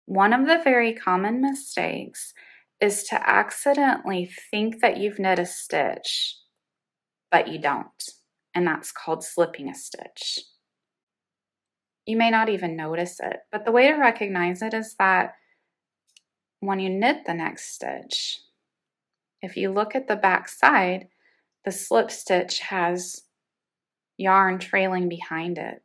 One of the very common mistakes is to accidentally think that you've knit a stitch, but you don't, and that's called slipping a stitch. You may not even notice it, but the way to recognize it is that when you knit the next stitch, if you look at the back side, the slip stitch has yarn trailing behind it.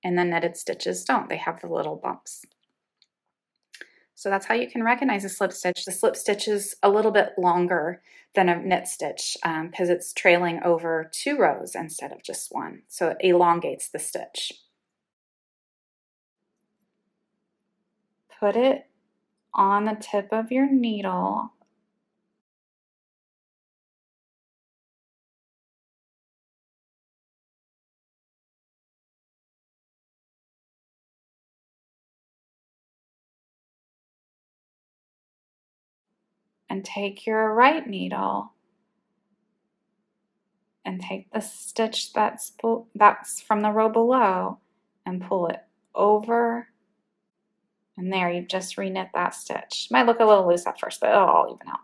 And the knitted stitches don't, they have the little bumps. So that's how you can recognize a slip stitch. The slip stitch is a little bit longer than a knit stitch because it's trailing over 2 rows instead of just one. So it elongates the stitch. Put it on the tip of your needle. And take your right needle and take the stitch that's from the row below and pull it over. And there, you've just reknit that stitch. Might look a little loose at first, but it'll all even out.